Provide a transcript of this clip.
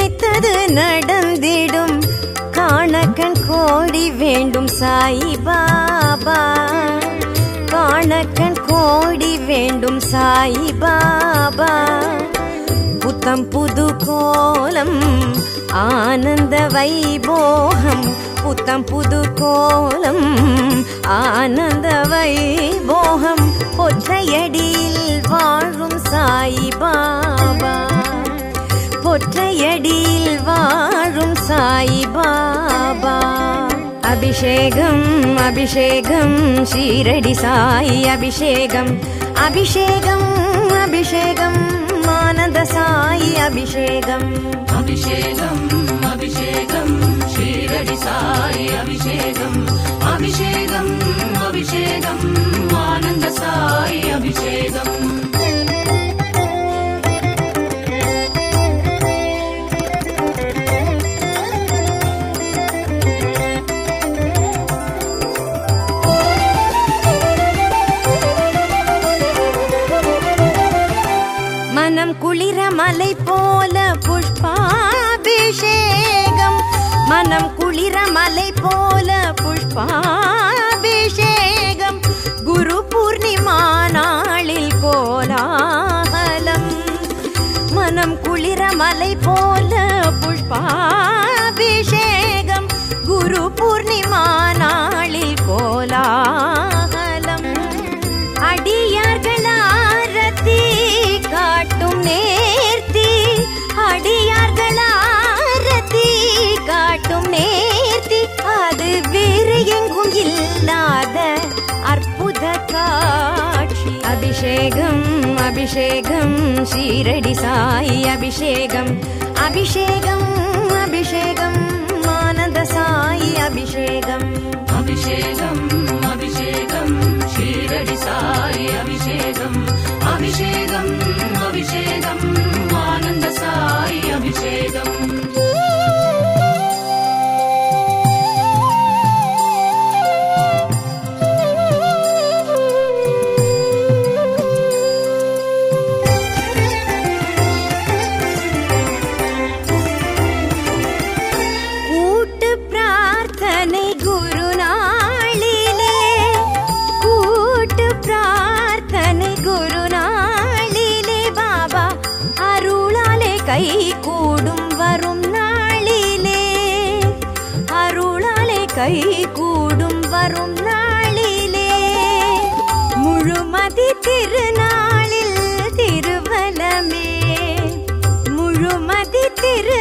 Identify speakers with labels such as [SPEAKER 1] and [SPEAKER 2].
[SPEAKER 1] நினைத்தது நடந்திடும் காணக்கண் கோடி வேண்டும் சாயிபாபா காணக்கண் கோடி வேண்டும் சாயிபாபா புத்தம் புது கோலம் ஆனந்த வைபோகம் புத்தம் புது கோலம் ஆனந்த வைபோகம் பொற்றையடியில் வாழும் சாயிபாபா பொற்றையடியில் வாழும் சாயிபாபா அபிஷேகம் அபிஷேகம் ஷீரடி சாயி அபிஷேகம் அபிஷேகம் அபிஷேகம் ஆனந்த சாயி அபிஷேகம்
[SPEAKER 2] அபிஷேகம் அபிஷேகம் ஷீரடி சாயி அபிஷேகம் அபிஷேகம் அபிஷேகம் ஆனந்த சாயி அபிஷேகம்
[SPEAKER 1] மனம் குளிர மலை போல புஷ்பாபிஷேகம் மனம் குளிர மலை போல புஷ்பாபிஷேகம் குரு பூர்ணிமா நாளில் கோலாகலம் மனம் குளிர மலை போல புஷ்பாபிஷேகம் குரு பூர்ணிமா நாளில் கோலாகலம் அடியார்கள் ஆரத்தி காட்டும் நேர்த்தி அடியார்கள் ஆரத்தி காட்டும் நேர்த்தி அது வேறு எங்கும் இல்லாத அற்புத காட்சி அபிஷேகம் அபிஷேகம் ஷீரடி சாயி அபிஷேகம் அபிஷேகம் அபிஷேகம் ஆனந்த சாயி அபிஷேகம்
[SPEAKER 2] அபிஷேகம் அபிஷேகம் ஷீரடி சாயி அபிஷேகம் அபிஷேகம் அபிஷேகம் ஆனந்த சாயி அபிஷேகம்
[SPEAKER 1] கூட்டு பிரார்த்தனை குருநாளிலே கூட்டு பிரார்த்தனை குருநாளிலே பாபா அருளாலே கை கூடும் வரும் நாளிலே அருளாலே கை கூடும் வரும் நாளிலே முழுமதி திருநாளில் திருவலமே முழுமதி திரு